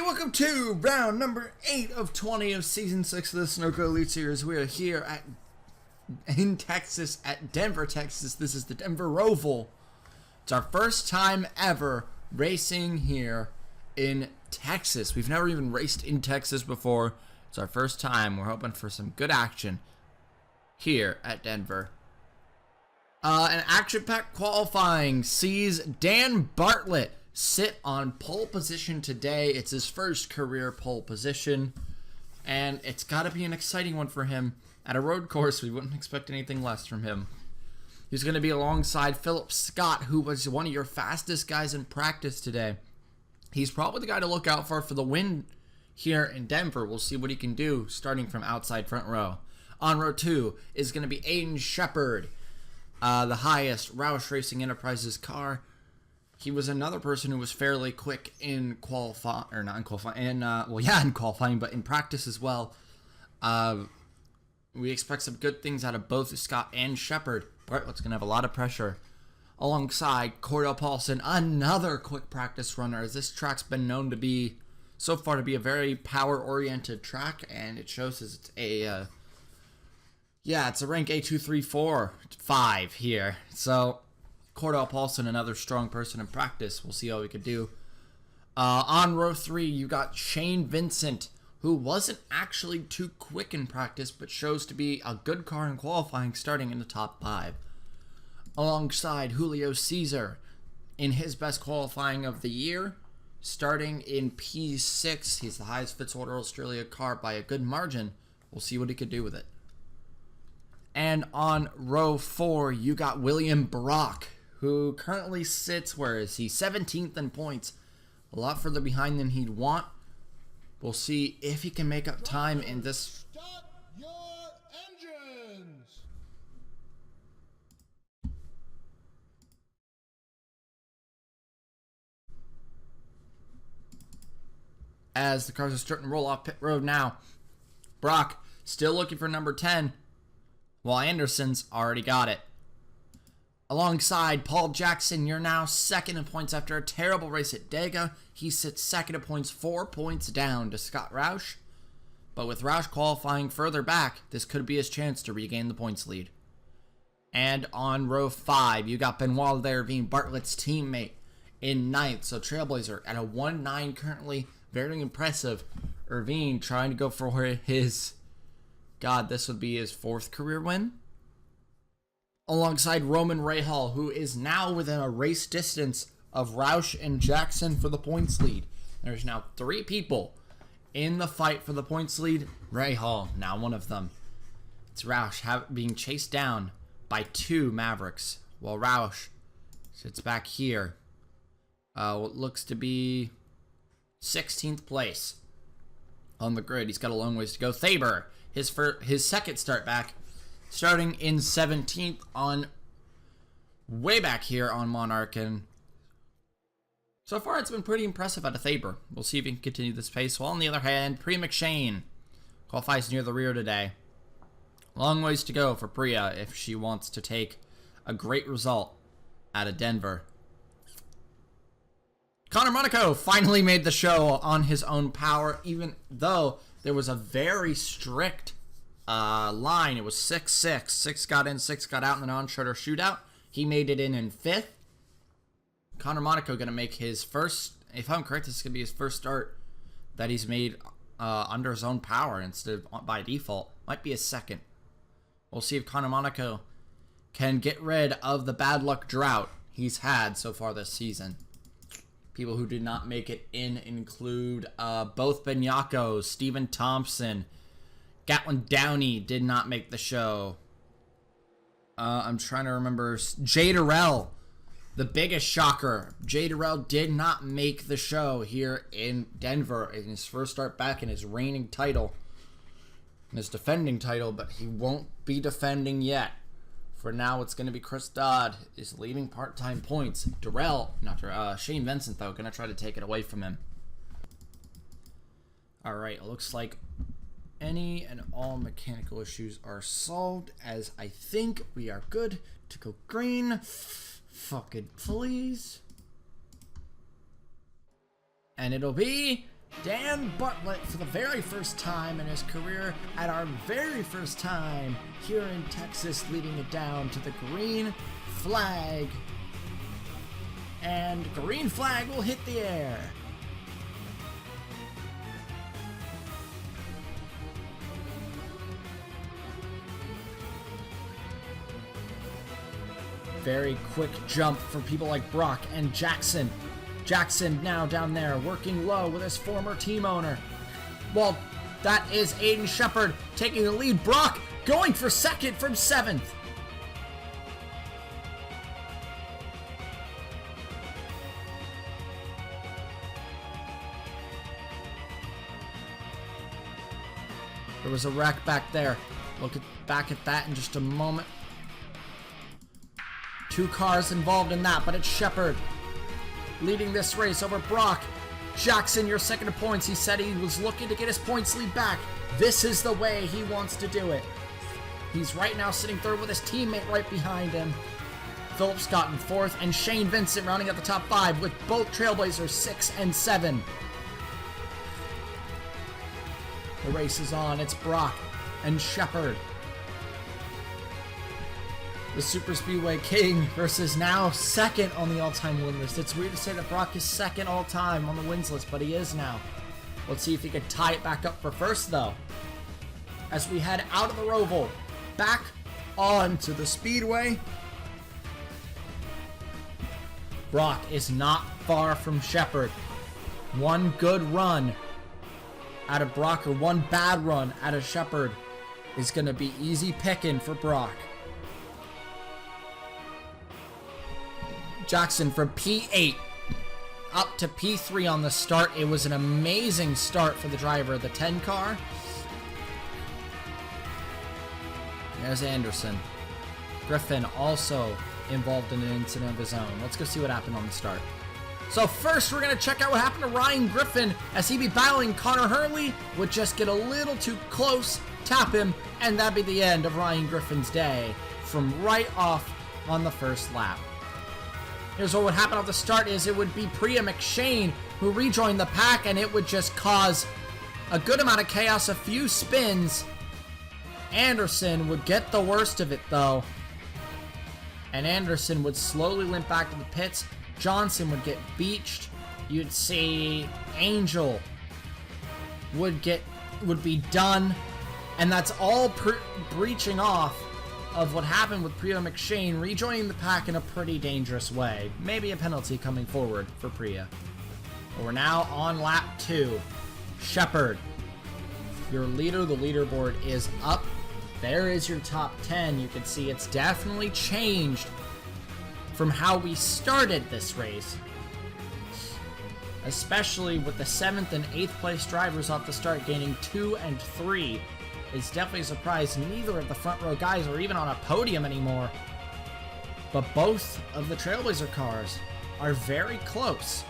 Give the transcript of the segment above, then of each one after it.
welcome to round number 8 of 20 of season 6 of the Sunoco Elite Series. We are here in Texas, at Denver, Texas. This is the Denver Roval. It's our first time ever racing here in Texas. We've never even raced in Texas before. It's our first time. We're hoping for some good action here at Denver. An action-packed qualifying sees Dan Bartlett sit on pole position today. It's his first career pole position, and it's got to be an exciting one for him. At a road course, we wouldn't expect anything less from him. He's going to be alongside Philip Scott, who was one of your fastest guys in practice today. He's probably the guy to look out for the win here in Denver. We'll see what he can do starting from outside front row. On row 2 is going to be Aiden Shepard, the highest Roush Racing Enterprises car. He was another person who was fairly quick in qualifying, or not in qualifying, in qualifying, but in practice as well. We expect some good things out of both Scott and Shepard. Bartlett's going to have a lot of pressure. Alongside Cordell Paulson, another quick practice runner, as this track's been known to be, so far, to be a very power-oriented track, and it shows as it's a, it's a rank A2, 3, 4, 5 here. So Cordell Paulson, another strong person in practice. We'll see how we could do. On row 3, you got Shane Vincent, who wasn't actually too quick in practice, but shows to be a good car in qualifying, starting in the top 5. Alongside Julio Caesar, in his best qualifying of the year, starting in P6. He's the highest Fitzwater Australia car by a good margin. We'll see what he could do with it. And on row 4, you got William Brock, who currently sits, where is he? 17th in points. A lot further behind than he'd want. We'll see if he can make up time in this. Start your engines. As the cars are starting to roll off pit road now. Brock still looking for number 10, while Anderson's already got it. Alongside Paul Jackson, you're now second in points after a terrible race at Dega. He sits second in points, 4 points down to Scott Roush. But with Roush qualifying further back, this could be his chance to regain the points lead. And on row 5, you got Benoit Lervine, Bartlett's teammate, in 9th. So Trailblazer at a 1-9 currently. Very impressive. Irvine trying to go for his, this would be his 4th career win. Alongside Roman Rahal, who is now within a race distance of Roush and Jackson for the points lead. There's now 3 people in the fight for the points lead. Rahal, now one of them. It's Roush being chased down by 2 Mavericks, while Roush sits back here. What looks to be 16th place on the grid. He's got a long ways to go. Thaber, his second start back, starting in 17th on way back here on Monarch, and so far it's been pretty impressive out of Thaber. We'll see if he can continue this pace. While on the other hand, Priya McShane qualifies near the rear today. Long ways to go for Priya if she wants to take a great result out of Denver. Connor Monaco finally made the show on his own power, even though there was a very strict line. It was 6-6. 6 got in, 6 got out in the non-shredder shootout. He made it in 5th. Connor Monaco going to make his first, if I'm correct, this is going to be his first start that he's made under his own power instead of by default. Might be his second. We'll see if Connor Monaco can get rid of the bad luck drought he's had so far this season. People who did not make it in include both Benyakos, Stephen Thompson, Gatlin Downey did not make the show. I'm trying to remember. Jay Durrell, the biggest shocker. Jay Durrell did not make the show here in Denver in his first start back in his reigning title. In his defending title, but he won't be defending yet. For now, it's going to be Chris Dodd is leading part-time points. Shane Vincent, though, going to try to take it away from him. All right, it looks like any and all mechanical issues are solved, as I think we are good to go green. Fucking please. And it'll be Dan Bartlett, for the very first time in his career, at our very first time here in Texas, leading it down to the green flag. And green flag will hit the air. Very quick jump for people like Brock and Jackson. Jackson now down there working low with his former team owner. Well, that is Aiden Shepard taking the lead. Brock going for second from 7th. There was a wreck back there. Look back at that in just a moment. 2 cars involved in that, but it's Shepard leading this race over Brock. Jackson, your second of points. He said he was looking to get his points lead back. This is the way he wants to do it. He's right now sitting third with his teammate right behind him. Philip Scott in 4th, and Shane Vincent rounding out the top 5 with both Trailblazers 6 and 7. The race is on. It's Brock and Shepard. The Super Speedway King versus now second on the all-time win list. It's weird to say that Brock is second all-time on the wins list, but he is now. Let's see if he can tie it back up for first, though. As we head out of the Roval, back onto the Speedway. Brock is not far from Shepard. One good run out of Brock, or one bad run out of Shepard, is going to be easy picking for Brock. Jackson from P8 up to P3 on the start. It was an amazing start for the driver of the 10 car. There's Anderson. Griffin also involved in an incident of his own. Let's go see what happened on the start. So first, we're going to check out what happened to Ryan Griffin as he be battling Connor Hurley. Would just get a little too close, tap him, and that'd be the end of Ryan Griffin's day from right off on the first lap. Here's what would happen off the start is it would be Priya McShane who rejoined the pack, and it would just cause a good amount of chaos, a few spins. Anderson would get the worst of it, though. And Anderson would slowly limp back to the pits. Johnson would get beached. You'd see Angel would be done. And that's all breaching off of what happened with Priya McShane rejoining the pack in a pretty dangerous way. Maybe a penalty coming forward for Priya. But we're now on lap 2. Shepard, your leader. The leaderboard is up. There is your top 10. You can see it's definitely changed from how we started this race. Especially with the 7th and 8th place drivers off the start gaining 2 and 3. It's definitely a surprise. Neither of the front row guys are even on a podium anymore. But both of the Trailblazer cars are very close.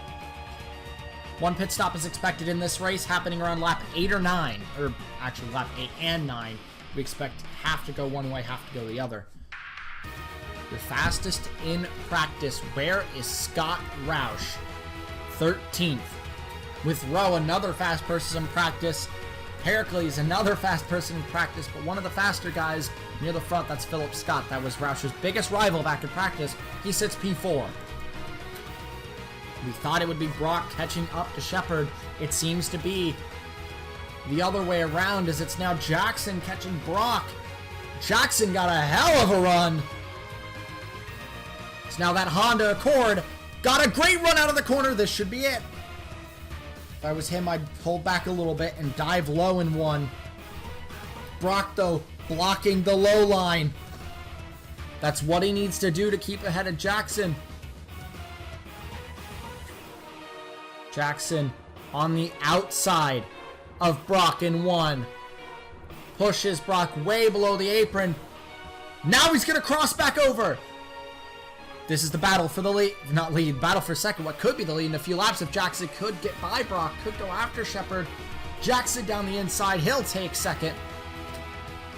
One pit stop is expected in this race, happening around lap 8 or 9. Or actually lap 8 and 9. We expect half to go one way, half to go the other. The fastest in practice. Where is Scott Roush? 13th. With Rowe, another fast person in practice. Pericles, another fast person in practice, but one of the faster guys near the front, that's Philip Scott. That was Roush's biggest rival back in practice. He sits P4. We thought it would be Brock catching up to Shepard. It seems to be the other way around, as it's now Jackson catching Brock. Jackson got a hell of a run. So now that Honda Accord got a great run out of the corner. This should be it. If I was him, I'd pull back a little bit and dive low in one. Brock, though, blocking the low line. That's what he needs to do to keep ahead of Jackson. Jackson on the outside of Brock in 1. Pushes Brock way below the apron. Now he's going to cross back over. This is the battle for the lead, battle for second. What could be the lead in a few laps if Jackson could get by Brock, could go after Shepard. Jackson down the inside, he'll take second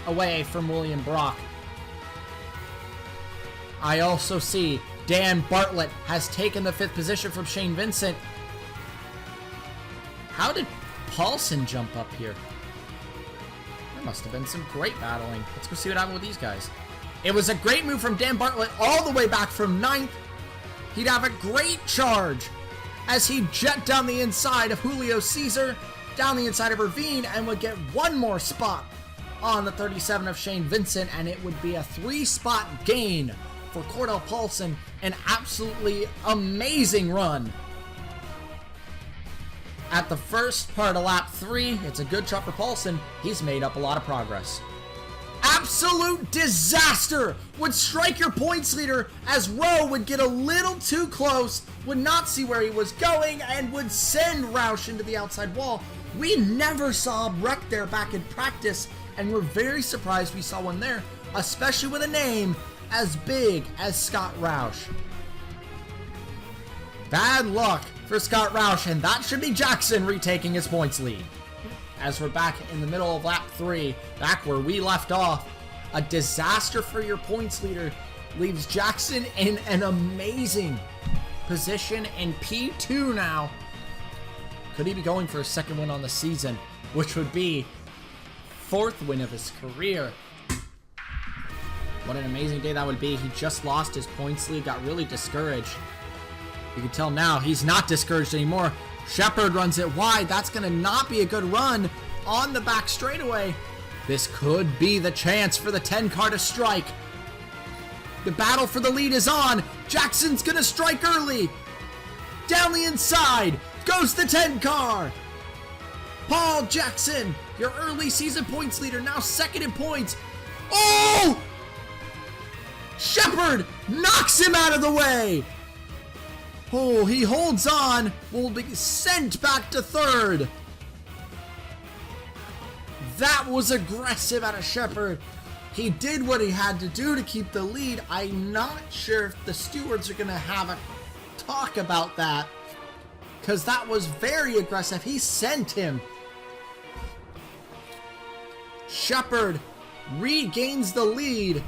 away from William Brock. I also see Dan Bartlett has taken the 5th position from Shane Vincent. How did Paulson jump up here? There must have been some great battling. Let's go see what happened with these guys. It was a great move from Dan Bartlett all the way back from 9th. He'd have a great charge as he jet down the inside of Julio Caesar, down the inside of Ravine, and would get one more spot on the 37 of Shane Vincent, and it would be a 3-spot gain for Cordell Paulson. An absolutely amazing run. At the first part of lap 3, it's a good shot for Paulson. He's made up a lot of progress. Absolute disaster would strike your points leader as Rowe would get a little too close, would not see where he was going, and would send Roush into the outside wall. We never saw a wreck there back in practice, and we're very surprised we saw one there, especially with a name as big as Scott Roush. Bad luck for Scott Roush, and that should be Jackson retaking his points lead. As we're back in the middle of lap 3, back where we left off, a disaster for your points leader leaves Jackson in an amazing position in P2 now. Could he be going for a second win on the season, which would be 4th win of his career? What an amazing day that would be. He just lost his points lead, got really discouraged. You can tell now he's not discouraged anymore. Shepard runs it wide. That's going to not be a good run on the back straightaway. This could be the chance for the 10 car to strike. The battle for the lead is on. Jackson's going to strike early. Down the inside goes the 10 car. Paul Jackson, your early season points leader, now second in points. Oh! Shepard knocks him out of the way. Oh, he holds on, will be sent back to 3rd. That was aggressive out of Shepard. He did what he had to do to keep the lead. I'm not sure if the stewards are going to have a talk about that, because that was very aggressive. He sent him. Shepard regains the lead.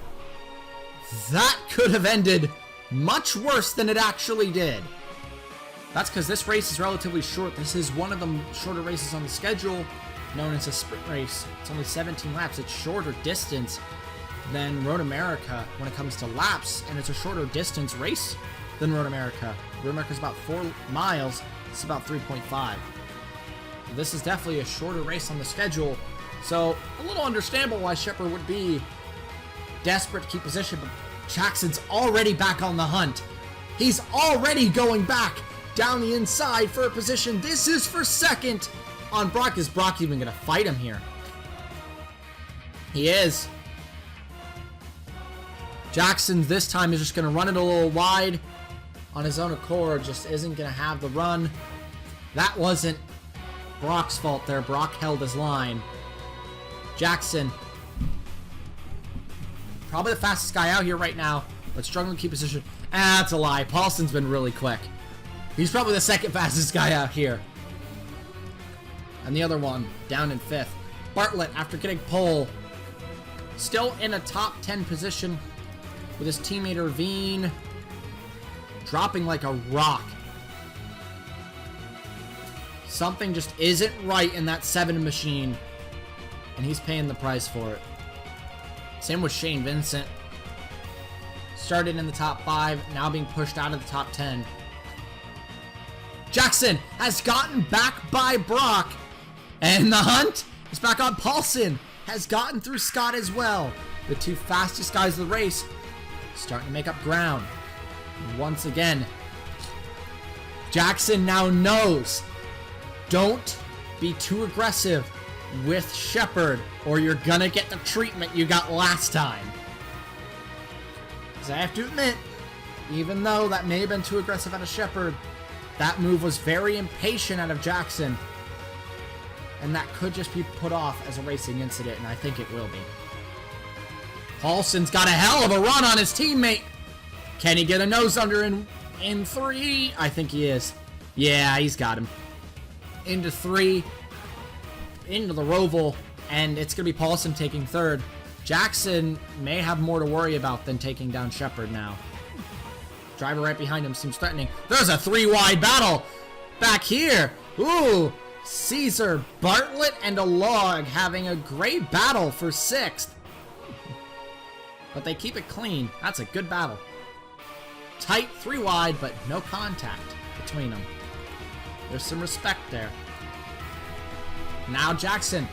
That could have ended much worse than it actually did. That's because this race is relatively short. This is one of the shorter races on the schedule, known as a sprint race. It's only 17 laps. It's shorter distance than Road America when it comes to laps, and it's a shorter distance race than Road America. Road America is about 4 miles. It's about 3.5. So this is definitely a shorter race on the schedule. So a little understandable why Shepard would be desperate to keep position, but Jackson's already back on the hunt. He's already going back down the inside for a position. This is for second on Brock. Is Brock even going to fight him here? He is. Jackson this time is just going to run it a little wide on his own accord. Just isn't going to have the run. That wasn't Brock's fault there. Brock held his line. Jackson, probably the fastest guy out here right now, but struggling to keep position. That's a lie. Paulson's been really quick. He's probably the second fastest guy out here. And the other one, down in 5th. Bartlett, after getting pole, still in a top 10 position with his teammate Ravine dropping like a rock. Something just isn't right in that 7 machine, and he's paying the price for it. Same with Shane Vincent. Started in the top 5, now being pushed out of the top 10. Jackson has gotten back by Brock, and the hunt is back on. Paulson has gotten through Scott as well. The 2 fastest guys of the race starting to make up ground. Once again, Jackson now knows, don't be too aggressive with Shepard, or you're gonna get the treatment you got last time. Because I have to admit, even though that may have been too aggressive out of Shepard, that move was very impatient out of Jackson. And that could just be put off as a racing incident, and I think it will be. Paulson's got a hell of a run on his teammate. Can he get a nose under in 3? I think he is. Yeah, he's got him. Into 3. Into the Roval, and it's going to be Paulson taking 3rd. Jackson may have more to worry about than taking down Shepard now. Driver right behind him seems threatening. There's a 3-wide battle back here. Ooh, Caesar, Bartlett, and a log having a great battle for 6th. But they keep it clean. That's a good battle. Tight, 3 wide, but no contact between them. There's some respect there. Now Jackson,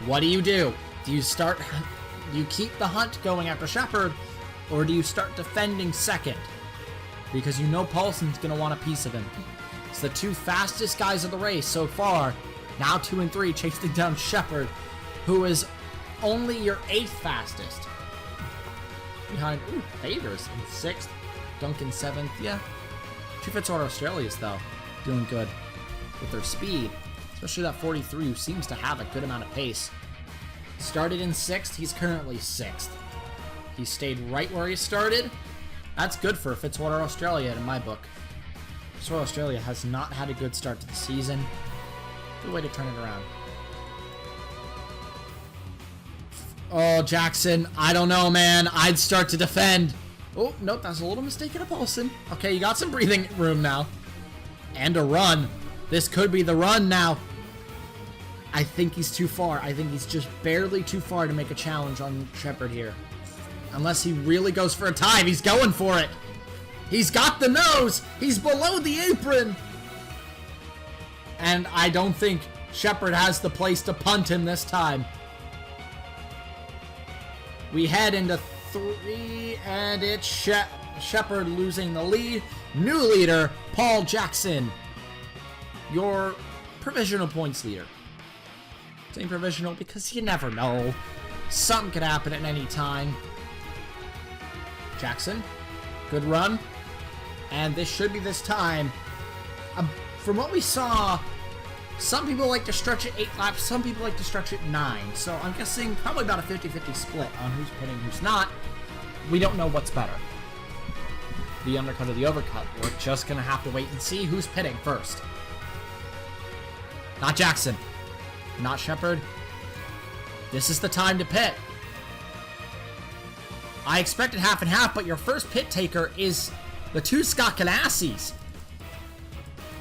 what do? Do you keep the hunt going after Shepard, or do you start defending 2nd? Because you know Paulson's going to want a piece of him. It's the 2 fastest guys of the race so far. Now 2 and 3 chasing down Shepard, who is only your 8th fastest. Behind, Favors in 6th, Duncan 7th. Yeah. 2 Fitzwater Australias, though, doing good with their speed. Especially that 43, who seems to have a good amount of pace. Started in 6th, he's currently 6th. He stayed right where he started. That's good for Fitzwater Australia in my book. Fitzwater Australia has not had a good start to the season. Good way to turn it around. Oh, Jackson, I don't know, man. I'd start to defend. Oh, nope, that's a little mistaken of Paulson. Okay, you got some breathing room now. And a run. This could be the run now. I think he's too far. I think he's just barely too far to make a challenge on Shepard here. Unless he really goes for a time. He's going for it. He's got the nose. He's below the apron. And I don't think Shepard has the place to punt him this time. We head into 3, and it's Shepard losing the lead. New leader, Paul Jackson. Your provisional points leader. Saying provisional because you never know. Something could happen at any time. Jackson, good run. And this should be this time. From what we saw, some people like to stretch it 8 laps, some people like to stretch it 9. So I'm guessing probably about a 50-50 split on who's pitting, who's not. We don't know what's better. The undercut or the overcut. We're just going to have to wait and see who's pitting first. Not Jackson. Not Shepard. This is the time to pit. I expected half and half, but your first pit taker is the 2 Scott Ganassis.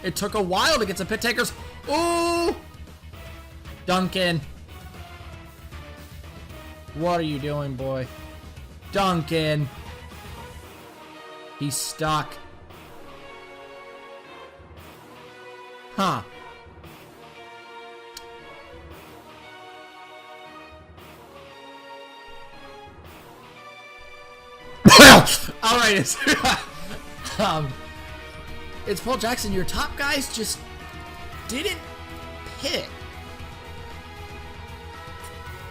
It took a while to get some pit takers. Ooh! Duncan. What are you doing, boy? Duncan. He's stuck. Huh. Alright, it's Paul Jackson. Your top guys just didn't pit.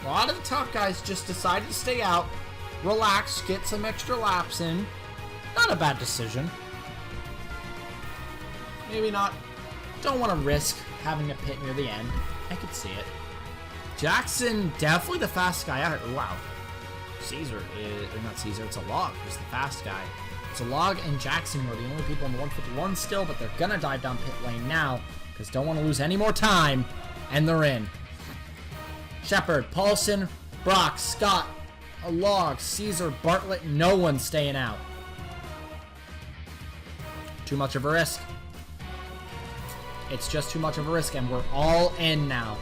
A lot of the top guys just decided to stay out, relax, get some extra laps in. Not a bad decision. Maybe not. Don't want to risk having to pit near the end. I could see it. Jackson, definitely the fast guy out here. Wow. Caesar is, or not Caesar, it's a log who's the fast guy. It's a log and Jackson were the only people in the 151 still, but they're gonna dive down pit lane now because don't want to lose any more time, and they're in. Shepard, Paulson, Brock, Scott, a log, Caesar, Bartlett, no one's staying out. Too much of a risk. It's just too much of a risk, and we're all in now.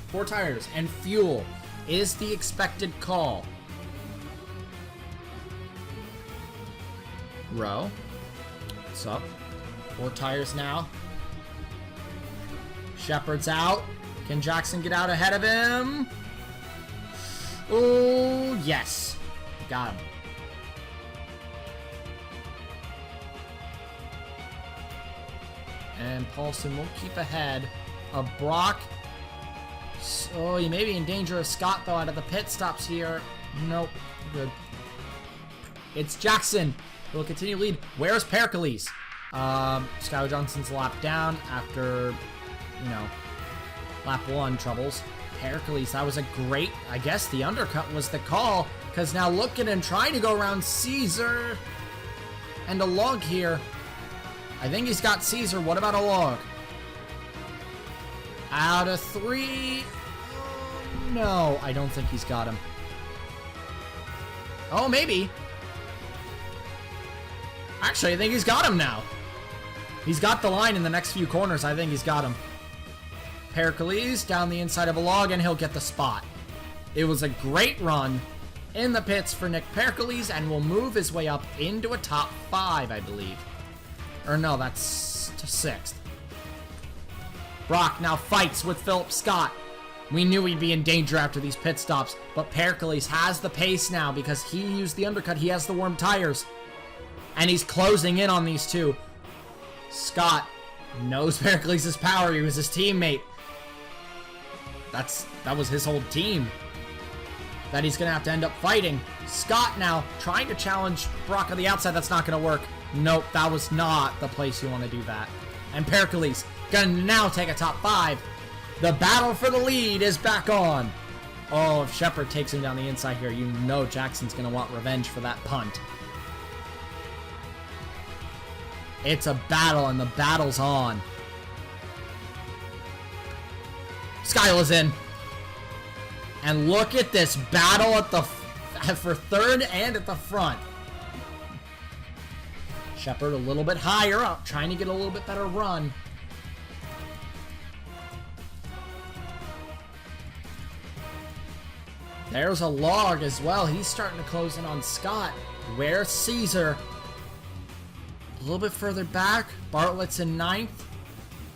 Four tires and fuel is the expected call. Row. What's up? 4 tires now. Shepard's out. Can Jackson get out ahead of him? Oh, yes. Got him. And Paulson will keep ahead of Brock. So he may be in danger of Scott, though, out of the pit stops here. Nope. Good. It's Jackson who will continue to lead. Where's Pericles? Skylar Johnson's lap down after, lap 1 troubles. Pericles, that was a great, I guess the undercut was the call, because now look at him trying to go around Caesar and a log here. I think he's got Caesar. What about a log? Out of 3. No, I don't think he's got him. Oh, maybe. Actually, I think he's got him now. He's got the line in the next few corners. I think he's got him. Pericles down the inside of a log, and he'll get the spot. It was a great run in the pits for Nick Pericles, and will move his way up into a top 5, I believe. Or no, that's to 6th. Brock now fights with Philip Scott. We knew he'd be in danger after these pit stops, but Pericles has the pace now because he used the undercut. He has the warm tires, and he's closing in on these two. Scott knows Pericles' power. He was his teammate. That was his whole team that he's going to have to end up fighting. Scott now trying to challenge Brock on the outside. That's not going to work. Nope, that was not the place you want to do that. And Pericles going to now take a top 5. The battle for the lead is back on. Oh, if Shepard takes him down the inside here, you know Jackson's going to want revenge for that punt. It's a battle, and the battle's on. Skyla's in. And look at this battle at the for third and at the front. Shepard a little bit higher up, trying to get a little bit better run. There's a log as well. He's starting to close in on Scott. Where's Caesar? A little bit further back. Bartlett's in 9th.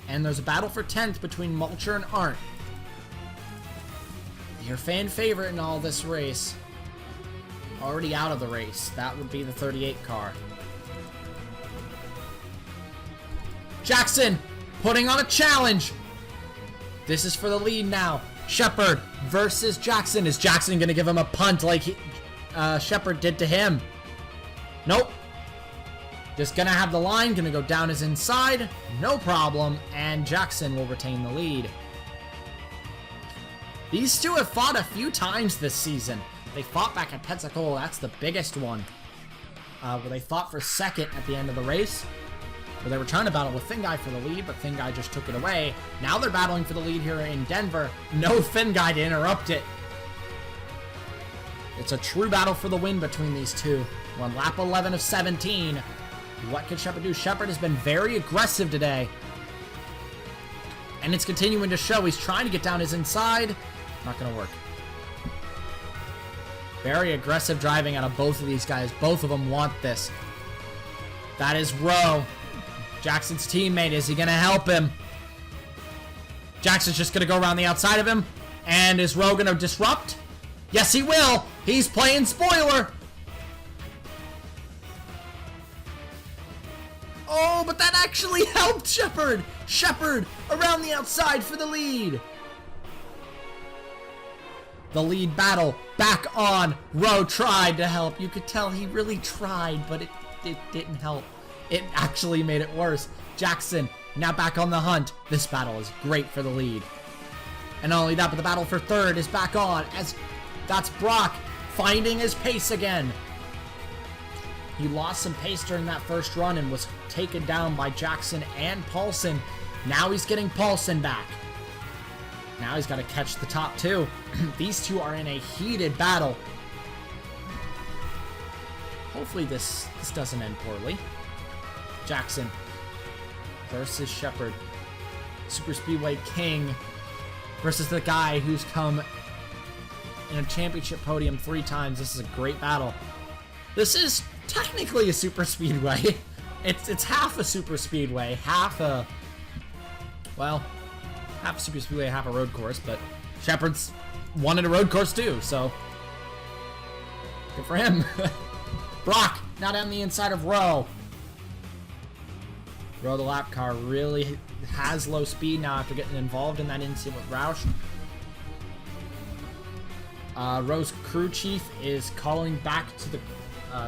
And there's a battle for 10th between Mulcher and Arndt. Your fan favorite in all this race. Already out of the race. That would be the 38 car. Jackson putting on a challenge. This is for the lead now. Shepard versus Jackson. Is Jackson going to give him a punt like Shepard did to him? Nope. Just going to have the line. Going to go down his inside. No problem. And Jackson will retain the lead. These two have fought a few times this season. They fought back at Pensacola. That's the biggest one. Where they fought for second at the end of the race. Where they were trying to battle with Finguy for the lead, but Finguy just took it away. Now they're battling for the lead here in Denver. No Finguy to interrupt it. It's a true battle for the win between these two. We're on lap 11 of 17. What can Shepard do? Shepard has been very aggressive today. And it's continuing to show. He's trying to get down his inside. Not going to work. Very aggressive driving out of both of these guys. Both of them want this. That is Rowe. Jackson's teammate. Is he going to help him? Jackson's just going to go around the outside of him. And is Rowe going to disrupt? Yes, he will. He's playing spoiler. Oh, but that actually helped Shepard. Shepard around the outside for the lead. The lead battle back on. Rowe tried to help. You could tell he really tried, but it didn't help. It actually made it worse. Jackson now back on the hunt. This battle is great for the lead. And not only that, but the battle for third is back on, as that's Brock finding his pace again. He lost some pace during that first run and was taken down by Jackson and Paulson. Now he's getting Paulson back. Now he's got to catch the top two. These two are in a heated battle. Hopefully this doesn't end poorly. Jackson versus Shepard. Super Speedway King versus the guy who's come in a championship podium 3 times. This is a great battle. This is technically a super speedway. It's half a super speedway, half a super speedway, half a road course, but Shepard's wanted a road course too, so good for him. Brock now down the inside of Rowe. Rowe, the lap car, really has low speed now after getting involved in that incident with Roush. Rowe's crew chief is calling back to the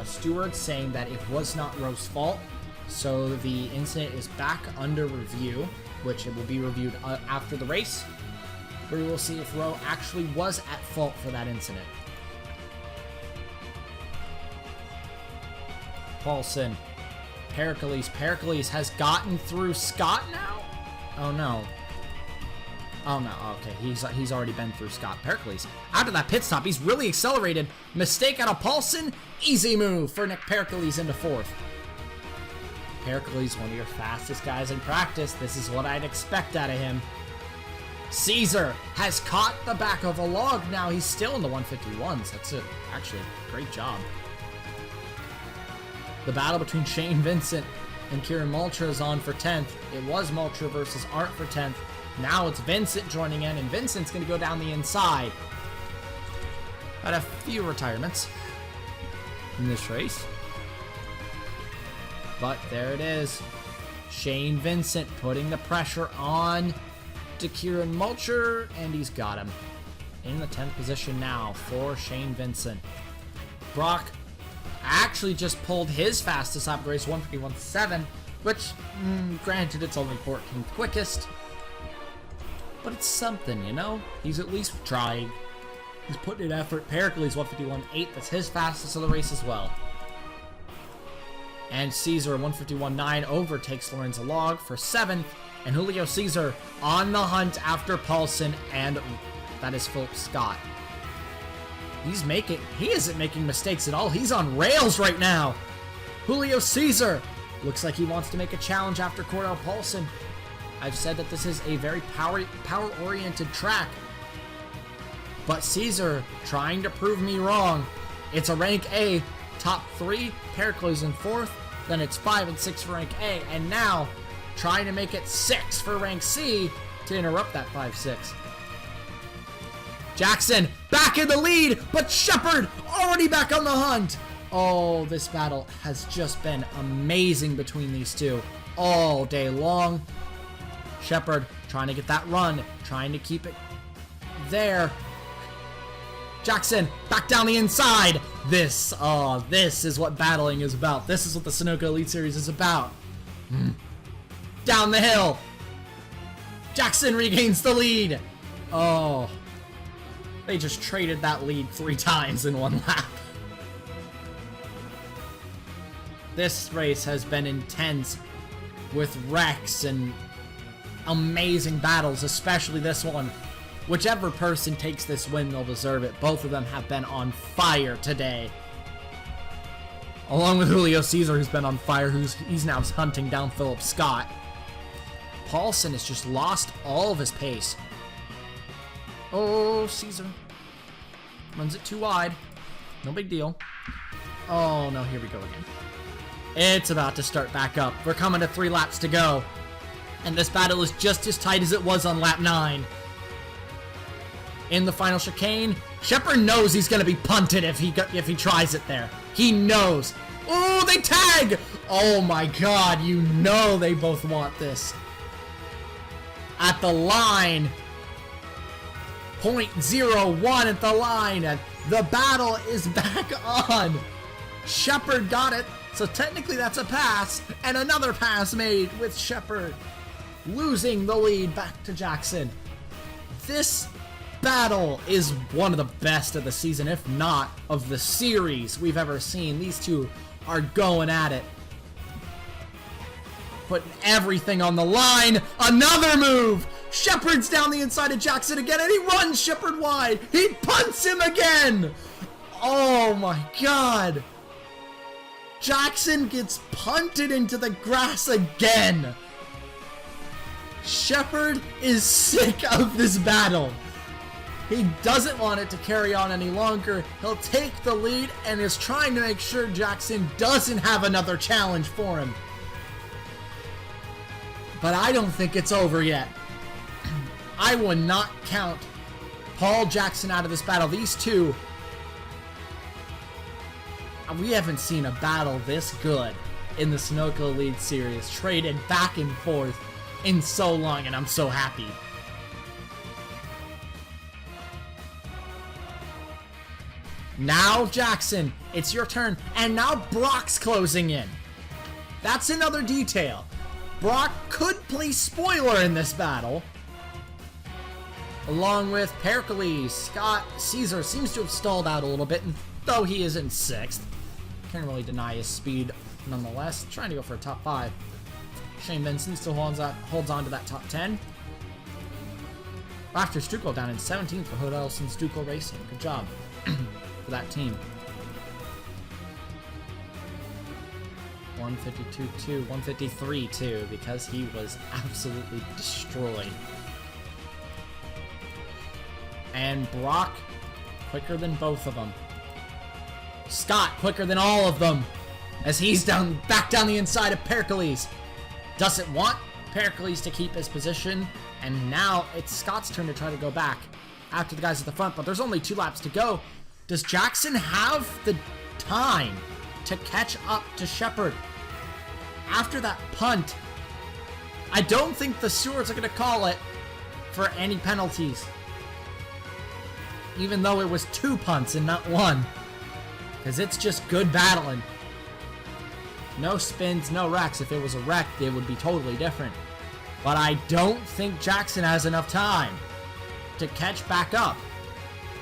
steward, saying that it was not Rowe's fault. So the incident is back under review, which it will be reviewed after the race, where we will see if Rowe actually was at fault for that incident. Paulson. Pericles. Pericles has gotten through Scott now? Oh no. Oh no, okay, he's already been through Scott. Pericles, after that pit stop, he's really accelerated. Mistake out of Paulson. Easy move for Nick Pericles into 4th. Pericles, one of your fastest guys in practice. This is what I'd expect out of him. Caesar has caught the back of a log. Now he's still in the 151s. That's it. Actually, great job. The battle between Shane Vincent and Kieran Maltra is on for 10th. It was Maltra versus Art for 10th. Now it's Vincent joining in, and Vincent's going to go down the inside. Had a few retirements in this race. But there it is. Shane Vincent putting the pressure on to Kieran Maltra, and he's got him. In the 10th position now for Shane Vincent. Brock actually just pulled his fastest lap of the race, 151.7, which, granted, it's only 14th quickest. But it's something, you know? He's at least trying. He's putting in effort. Pericles 151.8. That's his fastest of the race as well. And Caesar 151.9 overtakes Lorenzo Log for 7th. And Julio Caesar on the hunt after Paulson, and that is Philip Scott. He isn't making mistakes at all. He's on rails right now. Julio Caesar looks like he wants to make a challenge after Cordell Paulson. I've said that this is a very power-oriented track. But Caesar trying to prove me wrong. It's a rank A, top 3, Pericles in 4th, then it's 5 and 6 for rank A, and now trying to make it 6 for rank C to interrupt that 5-6. Jackson back in the lead, but Shepard already back on the hunt. Oh, this battle has just been amazing between these two all day long. Shepard trying to get that run, trying to keep it there. Jackson back down the inside. This is what battling is about. This is what the Sunoco Elite Series is about. Down the hill. Jackson regains the lead. Oh, they just traded that lead 3 times in one lap. This race has been intense with wrecks and amazing battles, especially this one. Whichever person takes this win, they'll deserve it. Both of them have been on fire today. Along with Julio Caesar, who's been on fire, he's now hunting down Philip Scott. Paulson has just lost all of his pace. Oh, Caesar. Runs it too wide. No big deal. Oh, no, here we go again. It's about to start back up. We're coming to 3 laps to go. And this battle is just as tight as it was on lap 9. In the final chicane, Shepard knows he's going to be punted if he tries it there. He knows. Oh, they tag! Oh my god, you know they both want this. At the line. 0.01 at the line. And the battle is back on. Shepard got it. So technically that's a pass. And another pass made with Shepard losing the lead back to Jackson. This battle is one of the best of the season, if not of the series we've ever seen. These two are going at it. Putting everything on the line. Another move. Shepard's down the inside of Jackson again, and he runs Shepard wide. He punts him again. Oh my god. Jackson gets punted into the grass again. Shepard is sick of this battle. He doesn't want it to carry on any longer. He'll take the lead and is trying to make sure Jackson doesn't have another challenge for him. But I don't think it's over yet. I will not count Paul Jackson out of this battle. These two, we haven't seen a battle this good in the Sunoco Elite Series, traded back and forth in so long, and I'm so happy. Now, Jackson, it's your turn, and now Brock's closing in. That's another detail. Brock could play spoiler in this battle, along with Pericles. Scott Caesar seems to have stalled out a little bit, and though he is in 6th, can't really deny his speed nonetheless. Trying to go for a top 5. Shane Vincent still holds on to that top 10. After Stucco down in 17th for Hodelson Stucco Racing. Good job for that team. 152-2, 153-2, because he was absolutely destroyed. And Brock, quicker than both of them. Scott, quicker than all of them, as he's back down the inside of Pericles. Doesn't want Pericles to keep his position, and now it's Scott's turn to try to go back after the guys at the front, but there's only 2 laps to go. Does Jackson have the time to catch up to Shepard after that punt? I don't think the stewards are going to call it for any penalties, even though it was 2 punts and not 1, because it's just good battling. No spins, no wrecks. If it was a wreck, it would be totally different. But I don't think Jackson has enough time to catch back up.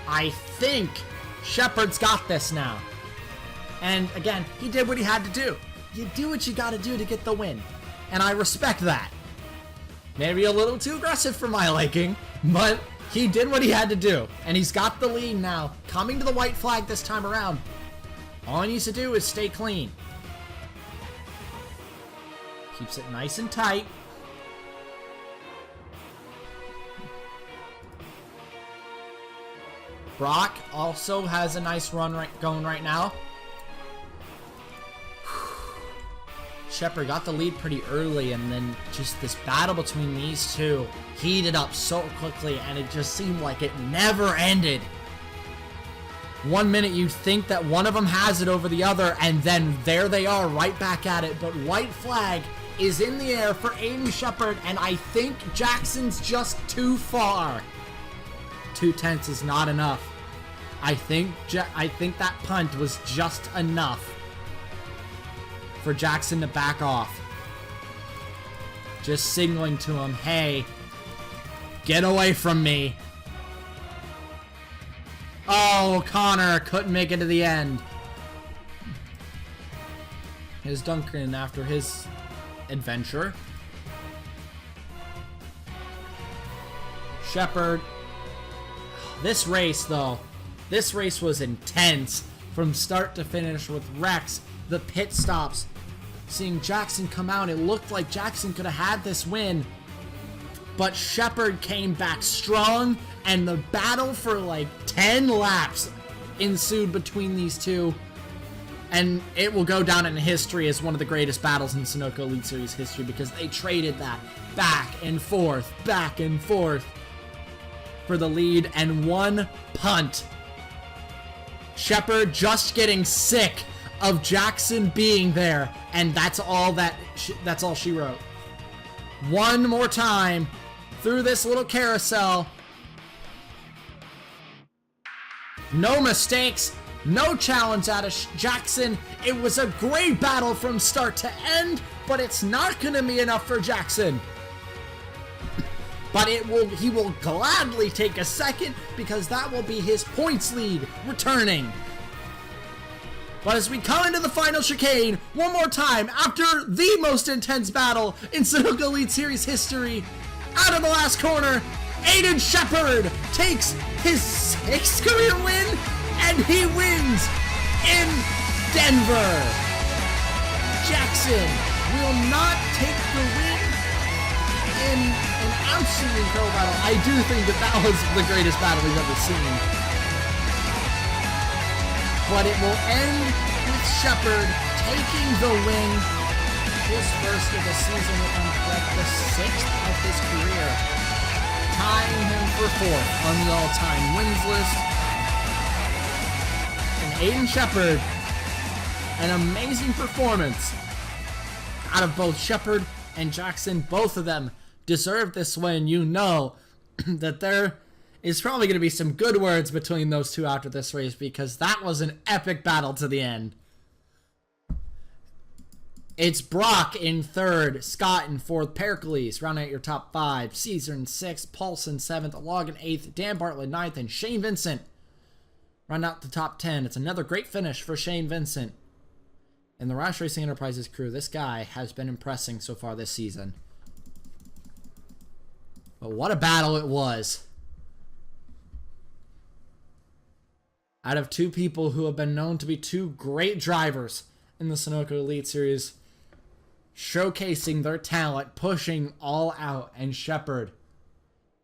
I think Shepard's got this now. And again, he did what he had to do. You do what you gotta do to get the win. And I respect that. Maybe a little too aggressive for my liking, but he did what he had to do. And he's got the lead now, coming to the white flag this time around. All he needs to do is stay clean. Keeps it nice and tight. Brock also has a nice run going right now. Shepard got the lead pretty early, and then just this battle between these two heated up so quickly, and it just seemed like it never ended. 1 minute you think that one of them has it over the other, and then there they are right back at it. But white flag is in the air for Aiden Shepard, and I think Jackson's just too far. 2/10 is not enough. I think that punt was just enough for Jackson to back off. Just signaling to him, hey, get away from me. Oh, Connor couldn't make it to the end. Here's Duncan after his adventure. Shepard. This race, though, this race was intense from start to finish with wrecks, the pit stops. Seeing Jackson come out, it looked like Jackson could have had this win. But Shepard came back strong, and the battle for like 10 laps ensued between these two. And it will go down in history as one of the greatest battles in Sunoco Elite Series history, because they traded that back and forth for the lead, and 1 punt. Shepard just getting sick of Jackson being there, and that's all she wrote. One more time through this little carousel. No mistakes, no challenge out of Jackson. It was a great battle from start to end, but it's not going to be enough for Jackson. But he will gladly take a second, because that will be his points lead returning. But as we come into the final chicane, one more time, after the most intense battle in Sunoco Elite Series history, out of the last corner, Aiden Shepard takes his 6th career win, and he wins in Denver. Jackson will not take the win in an absolutely incredible battle. I do think that was the greatest battle we've ever seen. But it will end with Shepard taking the win, his first of the season, if I'm correct, the 6th of his career, tying him for 4th on the all-time wins list. And Aiden Shepard, an amazing performance out of both Shepard and Jackson. Both of them deserve this win. You know that there is probably going to be some good words between those two after this race, because that was an epic battle to the end. It's Brock in 3rd, Scott in 4th, Pericles rounding out your top 5, Caesar in 6th, Paulson 7th, Log in 8th, Dan Bartlett 9th, and Shane Vincent round out the top 10. It's another great finish for Shane Vincent. And the Roush Racing Enterprises crew, this guy has been impressing so far this season. But what a battle it was. Out of 2 people who have been known to be 2 great drivers in the Sunoco Elite Series, showcasing their talent, pushing all out, and Shepard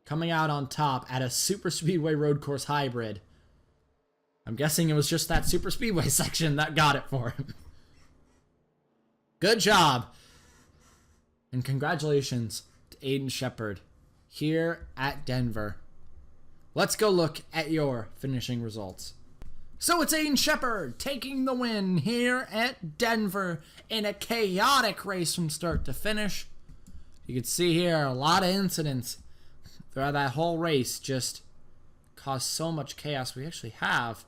coming out on top at a super speedway road course hybrid. I'm guessing it was just that super speedway section that got it for him. Good job. And congratulations to Aiden Shepard here at Denver. Let's go look at your finishing results. So it's Aiden Shepard taking the win here at Denver in a chaotic race from start to finish. You can see here a lot of incidents throughout that whole race, just caused so much chaos. We actually have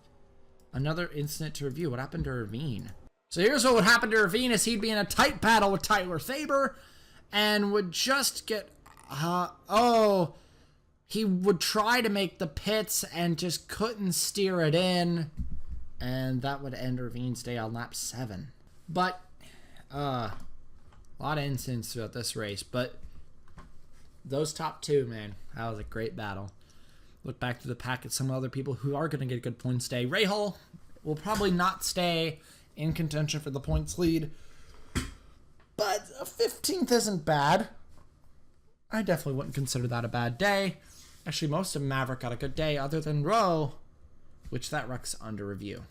another incident to review. What happened to Ravine? So here's what would happen to Ravine is he'd be in a tight battle with Tyler Faber and would just get... he would try to make the pits and just couldn't steer it in. And that would end Ravine's day on lap 7. But, a lot of incidents throughout this race. But those top two, man, that was a great battle. Look back to the pack at some other people who are going to get good points today. Rahal will probably not stay in contention for the points lead. But a 15th isn't bad. I definitely wouldn't consider that a bad day. Actually, most of Maverick got a good day other than Rowe, which that wreck's under review.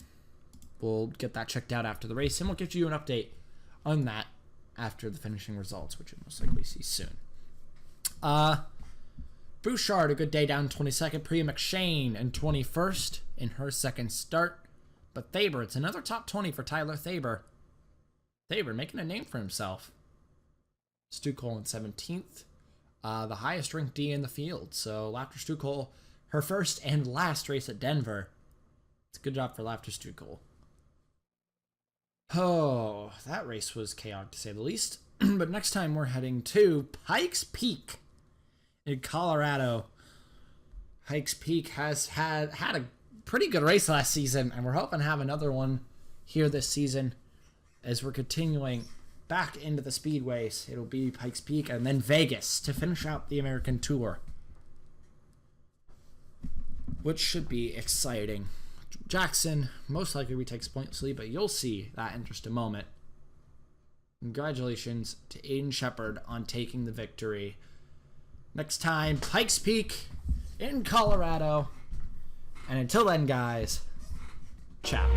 We'll get that checked out after the race, and we'll give you an update on that after the finishing results, which you'll most likely see soon. Bouchard, a good day down 22nd. Priya McShane in 21st in her second start. But Thaber, it's another top 20 for Tyler Thaber. Thaber making a name for himself. Stucol in 17th. The highest ranked D in the field. So Laughter Stucol, her first and last race at Denver. It's a good job for Laughter Stucol. Oh, that race was chaotic to say the least. But next time we're heading to Pikes Peak in Colorado. Pikes Peak has had a pretty good race last season, and we're hoping to have another one here this season as we're continuing back into the speedways. It'll be Pikes Peak and then Vegas to finish out the American Tour, which should be exciting. Jackson most likely retakes points lead, but you'll see that in just a moment. Congratulations to Aiden Shepard on taking the victory. Next time, Pikes Peak in Colorado. And until then, guys, ciao.